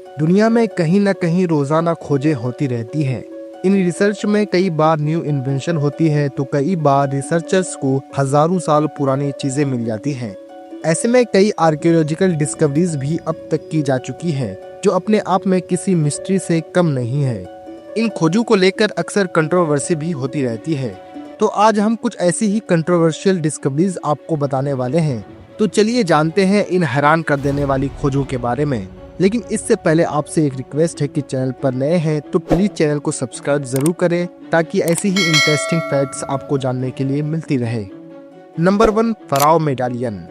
दुनिया में कहीं न कहीं रोजाना खोजें होती रहती है। इन रिसर्च में कई बार न्यू इन्वेंशन होती है तो कई बार रिसर्चर्स को हजारों साल पुरानी चीजें मिल जाती हैं। ऐसे में कई आर्कियोलॉजिकल डिस्कवरीज भी अब तक की जा चुकी है जो अपने आप में किसी मिस्ट्री से कम नहीं है। इन खोजों को लेकर अक्सर कंट्रोवर्सी भी होती रहती है। तो आज हम कुछ ऐसी ही कंट्रोवर्शियल डिस्कवरीज आपको बताने वाले हैं। तो चलिए जानते हैं इन हैरान कर देने वाली खोजों के बारे में। लेकिन इससे पहले आपसे एक रिक्वेस्ट है कि चैनल पर नए हैं तो प्लीज चैनल को सब्सक्राइब जरूर करें ताकि ऐसी ही इंटरेस्टिंग फैक्ट्स आपको जानने के लिए मिलती रहे। Number 1, pharaoh medallion.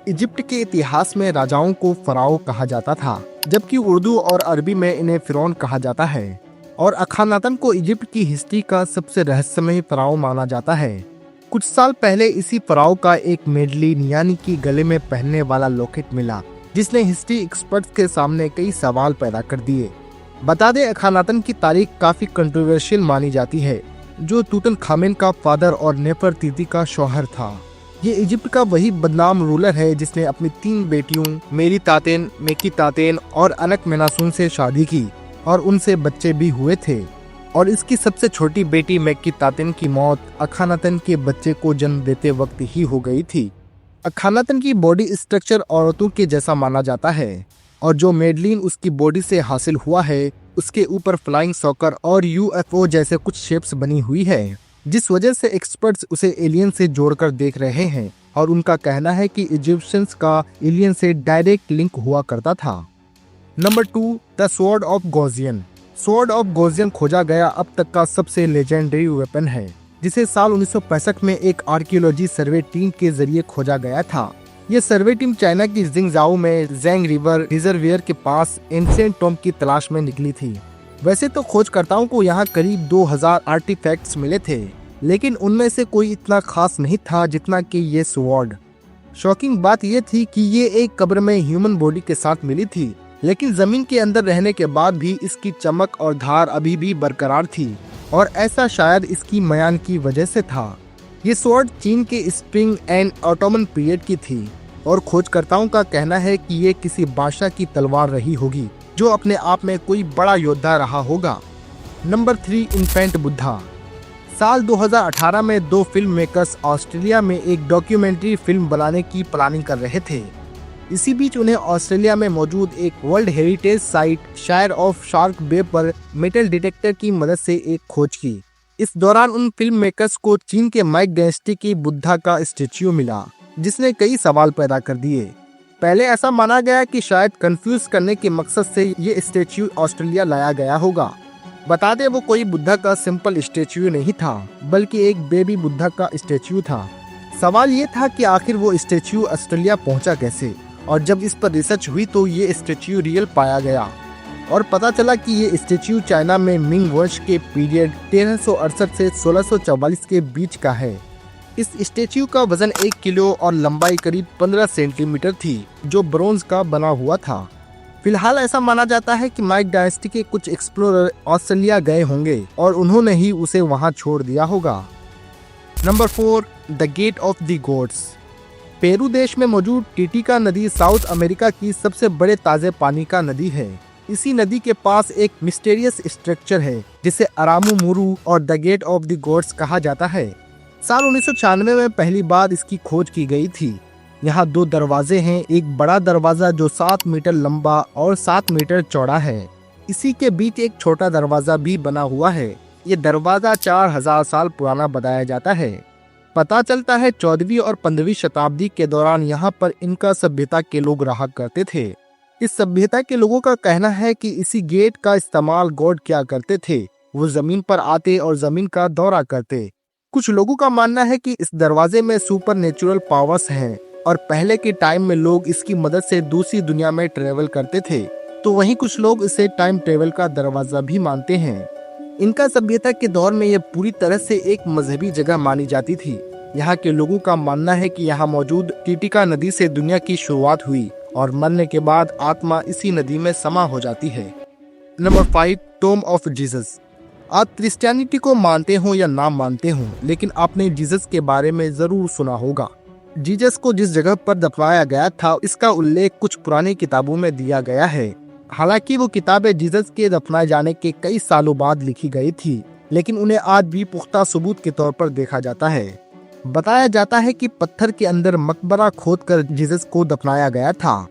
इजिप्ट के इतिहास में राजाओं को फराओ कहा जाता था, जबकि उर्दू और अरबी में इन्हें फिरौन कहा जाता है। और अखानातन को इजिप्ट की हिस्ट्री का सबसे रहस्यमयी फराओ माना जाता है। कुछ साल पहले इसी फराओ का एक मेडलिन यानी कि गले में पहनने वाला लॉकेट मिला, जिसने हिस्ट्री एक्सपर्ट्स के सामने कई सवाल पैदा कर दिए। बता दें, अखानातन की तारीख काफी कंट्रोवर्शियल मानी जाती है, जो तूतनखामेन का फादर और नेफरतीती का शौहर था। ये इजिप्ट का वही बदनाम रूलर है जिसने अपनी 3 बेटियों मेरी तातेन, मेकी तातेन और अनक मेनासून से शादी की और उनसे बच्चे भी हुए थे। और इसकी सबसे छोटी बेटी मेकी तातेन की मौत अखानातन के बच्चे को जन्म देते वक्त ही हो गई थी। अखानातन की बॉडी स्ट्रक्चर औरतों के जैसा माना जाता है और जो मेडलिन उसकी बॉडी से हासिल हुआ है उसके ऊपर फ्लाइंग सॉकर और यूएफओ जैसे कुछ शेप्स बनी हुई है, जिस वजह से एक्सपर्ट्स उसे एलियन से जोड़कर देख रहे हैं। और उनका कहना है कि इजिप्शियंस का एलियन से डायरेक्ट लिंक हुआ करता था। Number 2, the sword of Gaussian. Sword of Gaussian खोजा गया अब तक का सबसे लेजेंडरी वेपन है, जिसे साल 1965 में एक आर्कियोलॉजी सर्वे टीम के जरिए खोजा गया था। यह सर्वे टीम चाइना की जिंगजाओ में ज़ैंग रिवर रिजर्वियर के पास एंशिएंट टॉम्ब की तलाश में निकली थी। वैसे तो खोजकर्ताओं को यहाँ करीब 2000 आर्टिफैक्ट्स मिले थे, लेकिन उनमें से कोई इतना खास नहीं था जितना कि ये स्वॉर्ड। शॉकिंग बात यह थी कि ये एक कब्र में ह्यूमन बॉडी के साथ मिली थी, लेकिन जमीन के अंदर रहने के बाद भी इसकी चमक और धार अभी भी बरकरार थी, और ऐसा शायद इसकी मयान की वजह से था। ये स्वॉर्ड चीन के स्प्रिंग एंड ऑटोमन पीरियड की थी और खोजकर्ताओं का कहना है कि ये किसी बादशाह की तलवार रही होगी जो अपने आप में कोई बड़ा योद्धा रहा होगा। Number 3, infant Buddha. साल 2018 में 2 फिल्म मेकर्स ऑस्ट्रेलिया में एक डॉक्यूमेंट्री फिल्म बनाने की प्लानिंग कर रहे थे। इसी बीच उन्हें ऑस्ट्रेलिया में मौजूद एक वर्ल्ड हेरिटेज साइट शायर ऑफ शार्क बे पर मेटल डिटेक्टर की मदद से एक खोज की। इस दौरान उन फिल्म मेकर्स को चीन के माइक डायनेस्टी की बुद्धा का स्टेच्यू मिला, जिसने कई सवाल पैदा कर दिए। पहले ऐसा माना गया कि शायद कंफ्यूज करने के मकसद से ये स्टेच्यू ऑस्ट्रेलिया लाया गया होगा। बता दें, वो कोई बुद्धा का सिंपल स्टेच्यू नहीं था, बल्कि एक बेबी बुद्धा का स्टेच्यू था। सवाल ये था कि आखिर वो स्टेच्यू ऑस्ट्रेलिया पहुंचा कैसे, और जब इस पर रिसर्च हुई तो ये स्टेच्यू रियल पाया गया और पता चला कि ये स्टेच्यू चाइना में मिंग वंश के पीरियड 1368 से 1644 के बीच का है। इस स्टेच्यू का वजन 1 किलो और लंबाई करीब 15 सेंटीमीटर थी, जो ब्रोंज का बना हुआ था। फिलहाल ऐसा माना जाता है कि माइक डायनेस्टी के कुछ एक्सप्लोरर ऑस्ट्रेलिया गए होंगे और उन्होंने ही उसे वहां छोड़ दिया होगा। Number 4, the gate of the gods. Peru देश में मौजूद टिटिका नदी साउथ अमेरिका की सबसे बड़े ताजे पानी का नदी है। इसी नदी के पास एक मिस्टीरियस स्ट्रक्चर है जिसे अरामू मुरू और the gate of the gods कहा जाता है। साल 1996 में पहली बार इसकी खोज की गई थी। यहाँ 2 दरवाजे हैं, एक बड़ा दरवाजा जो 7 मीटर लंबा और 7 मीटर चौड़ा है। इसी के बीच एक छोटा दरवाजा भी बना हुआ है। ये दरवाजा 4000 साल पुराना बताया जाता है। पता चलता है 14वीं और 15वीं शताब्दी के दौरान यहाँ पर इनका सभ्यता के लोग रहा करते थे। इस सभ्यता के लोगों का कहना है कि इसी गेट का इस्तेमाल गॉड क्या करते थे, वो जमीन पर आते और जमीन का दौरा करते। कुछ लोगों का मानना है कि इस दरवाजे में सुपर नेचुरल पावर्स हैं और पहले के टाइम में लोग इसकी मदद से दूसरी दुनिया में ट्रेवल करते थे। तो वहीं कुछ लोग इसे टाइम ट्रेवल का दरवाजा भी मानते हैं। इनका सभ्यता के दौर में यह पूरी तरह से एक मजहबी जगह मानी जाती थी। यहाँ के लोगों का मानना है कि यहाँ मौजूद टिटिका नदी से दुनिया की शुरुआत हुई और मरने के बाद आत्मा इसी नदी में समा हो जाती है। Number 5, tomb of Jesus. आप क्रिश्चियनिटी को मानते हो या ना मानते हो, लेकिन आपने जीसस के बारे में जरूर सुना होगा। जीसस को जिस जगह पर दफनाया गया था इसका उल्लेख कुछ पुरानी किताबों में दिया गया है। हालांकि वो किताबें जीसस के दफनाए जाने के कई सालों बाद लिखी गई थी, लेकिन उन्हें आज भी पुख्ता सबूत के तौर पर देखा जाता है। बताया जाता है कि पत्थर के अंदर मकबरा खोदकर जीसस को दफनाया गया था।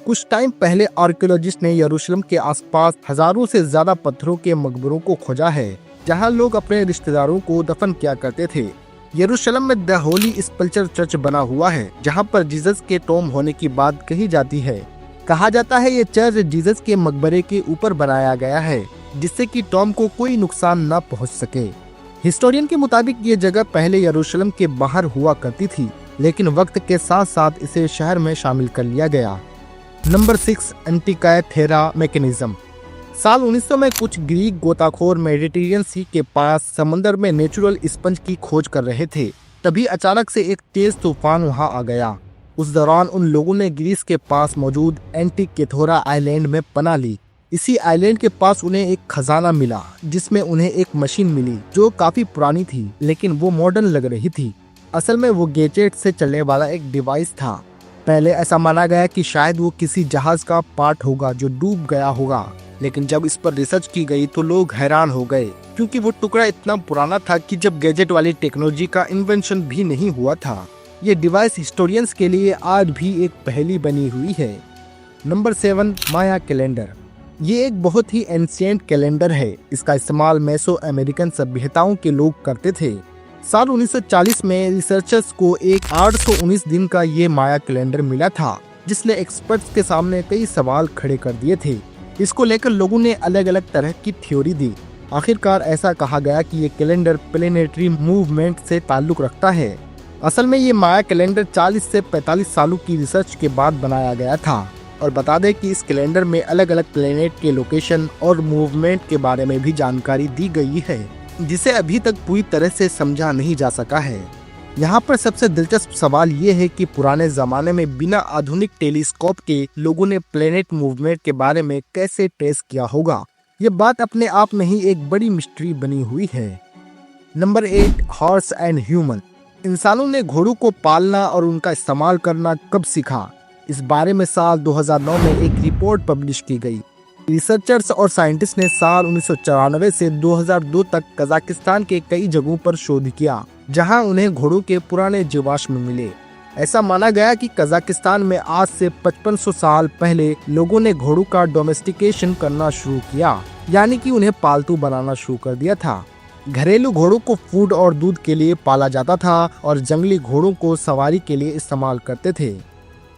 कुछ टाइम पहले आर्कियोलॉजिस्ट ने यरूशलेम के आसपास हजारों से ज्यादा पत्थरों के मकबरों को खोजा है, जहां लोग अपने रिश्तेदारों को दफन किया करते थे। यरूशलेम में द होली स्पल्चर चर्च बना हुआ है, जहां पर जीसस के टॉम होने की बात कही जाती है। कहा जाता है ये चर्च जीसस के मकबरे के ऊपर बनाया गया है, जिससे कि टॉम को कोई नुकसान न पहुंच सके। हिस्टोरियन के मुताबिक ये जगह पहले यरूशलेम के बाहर हुआ करती थी, लेकिन वक्त के साथ साथ इसे शहर में शामिल कर लिया गया। Number 6, Antikythera mechanism. साल 1900 में कुछ ग्रीक गोताखोर मेडिटेरियन सी के पास समंदर में नेचुरल स्पंज की खोज कर रहे थे। तभी अचानक से एक तेज तूफान वहां आ गया। उस दौरान उन लोगों ने ग्रीस के पास मौजूद एंटिकेथोरा आइलैंड में पनाह ली। इसी आइलैंड के पास उन्हें एक खजाना मिला, जिसमें उन्हें एक मशीन मिली जो काफी पुरानी थी, लेकिन वो मॉडर्न लग रही थी। असल में वो गैजेट से चलने वाला एक डिवाइस था। पहले ऐसा माना गया कि शायद वो किसी जहाज का पार्ट होगा जो डूब गया होगा, लेकिन जब इस पर रिसर्च की गई तो लोग हैरान हो गए, क्योंकि वो टुकड़ा इतना पुराना था कि जब गैजेट वाली टेक्नोलॉजी का इन्वेंशन भी नहीं हुआ था। ये डिवाइस हिस्टोरियंस के लिए आज भी एक पहेली बनी हुई है। नंबर 7, माया कैलेंडर। ये एक बहुत ही एंशिएंट कैलेंडर है। इसका इस्तेमाल मेसो अमेरिकन सभ्यताओं के लोग करते थे। साल 1940 में रिसर्चर्स को एक 819 दिन का ये माया कैलेंडर मिला था, जिसने एक्सपर्ट्स के सामने कई सवाल खड़े कर दिए थे। इसको लेकर लोगों ने अलग अलग तरह की थ्योरी दी। आखिरकार ऐसा कहा गया कि ये कैलेंडर प्लेनेटरी मूवमेंट से ताल्लुक रखता है। असल में ये माया कैलेंडर 40 से 45 सालों की रिसर्च के बाद बनाया गया था। और बता दें कि इस कैलेंडर में अलग अलग प्लेनेट के लोकेशन और मूवमेंट के बारे में भी जानकारी दी गई है, जिसे अभी तक पूरी तरह से समझा नहीं जा सका है। यहाँ पर सबसे दिलचस्प सवाल ये है कि पुराने जमाने में बिना आधुनिक टेलीस्कोप के लोगों ने प्लेनेट मूवमेंट के बारे में कैसे ट्रेस किया होगा। ये बात अपने आप में ही एक बड़ी मिस्ट्री बनी हुई है। Number 8, horse and human. इंसानों ने घोड़ों को पालना और उनका इस्तेमाल करना कब सीखा? इस बारे में साल 2009 में एक रिपोर्ट पब्लिश की गई। रिसर्चर्स और साइंटिस्ट ने साल 1994 से 2002 तक कजाकिस्तान के कई जगहों पर शोध किया, जहां उन्हें घोड़ों के पुराने जीवाश्म मिले। ऐसा माना गया कि कजाकिस्तान में आज से 5500 साल पहले लोगों ने घोड़ों का डोमेस्टिकेशन करना शुरू किया, यानी कि उन्हें पालतू बनाना शुरू कर दिया था। घरेलू घोड़ों को फूड और दूध के लिए पाला जाता था और जंगली घोड़ों को सवारी के लिए इस्तेमाल करते थे।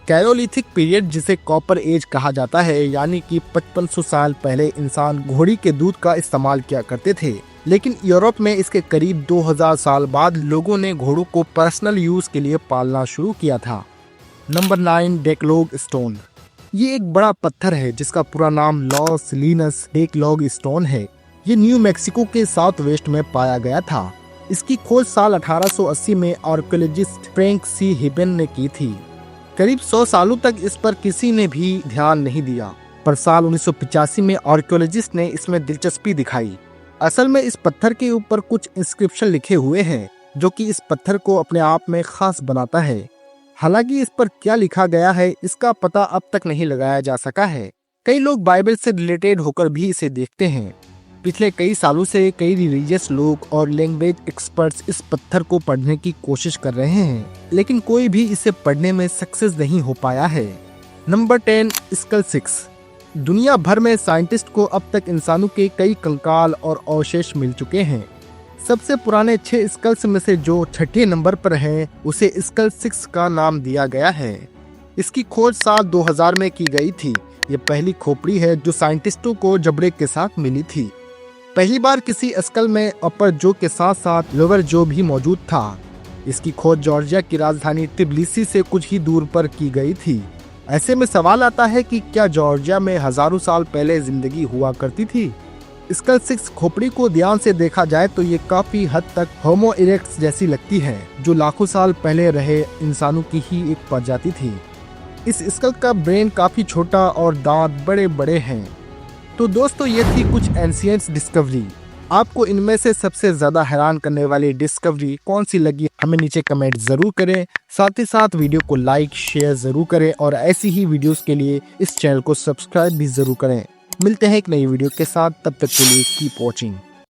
कैरोलिथिक पीरियड, जिसे कॉपर एज कहा जाता है, यानी कि 5500 साल पहले इंसान घोड़ी के दूध का इस्तेमाल किया करते थे, लेकिन यूरोप में इसके करीब 2000 साल बाद लोगों ने घोड़ों को पर्सनल यूज के लिए पालना शुरू किया था। Number 9, Decalogue stone. ये एक बड़ा पत्थर है जिसका पूरा नाम लॉस लीनस डेक्लोग स्टोन है। ये न्यू मैक्सिको के साउथ वेस्ट में पाया गया था। इसकी खोज साल 1880 में आर्कियोलॉजिस्ट फ्रैंक सी हिबन ने की थी। करीब 100 सालों तक इस पर किसी ने भी ध्यान नहीं दिया, पर साल 1985 में आर्कियोलॉजिस्ट ने इसमें दिलचस्पी दिखाई। असल में इस पत्थर के ऊपर कुछ इंस्क्रिप्शन लिखे हुए हैं, जो कि इस पत्थर को अपने आप में खास बनाता है। हालांकि इस पर क्या लिखा गया है इसका पता अब तक नहीं लगाया जा सका है। कई लोग बाइबल से रिलेटेड होकर भी इसे देखते हैं। पिछले कई सालों से कई रिलीजियस लोग और लैंग्वेज एक्सपर्ट्स इस पत्थर को पढ़ने की कोशिश कर रहे हैं, लेकिन कोई भी इसे पढ़ने में सक्सेस नहीं हो पाया है। Number 10, skull 6। दुनिया भर में साइंटिस्ट को अब तक इंसानों के कई कंकाल और अवशेष मिल चुके हैं। सबसे पुराने 6 स्कल्स में से जो 6ठे नंबर पर है, उसे स्कल 6 का नाम दिया गया है। इसकी खोज साल 2000 में की गई थी। ये पहली खोपड़ी है जो साइंटिस्टों को जबड़े के साथ मिली थी। पहली बार किसी स्कल में अपर जो के साथ साथ लोअर जो भी मौजूद था। इसकी खोज जॉर्जिया की राजधानी तिब्लिसी से कुछ ही दूर पर की गई थी। ऐसे में सवाल आता है कि क्या जॉर्जिया में हजारों साल पहले जिंदगी हुआ करती थी? स्कल 6 खोपड़ी को ध्यान से देखा जाए तो ये काफी हद तक होमो इरेक्टस जैसी लगती है, जो लाखों साल पहले रहे इंसानों की ही एक प्रजाति थी। इस स्कल का ब्रेन काफी छोटा और दांत बड़े बड़े हैं। तो दोस्तों, ये थी कुछ एंशिएंट डिस्कवरी। आपको इनमें से सबसे ज्यादा हैरान करने वाली डिस्कवरी कौन सी लगी, हमें नीचे कमेंट जरूर करें। साथ ही साथ वीडियो को लाइक शेयर जरूर करें और ऐसी ही वीडियोस के लिए इस चैनल को सब्सक्राइब भी जरूर करें। मिलते हैं एक नई वीडियो के साथ, तब तक के लिए कीप वॉचिंग।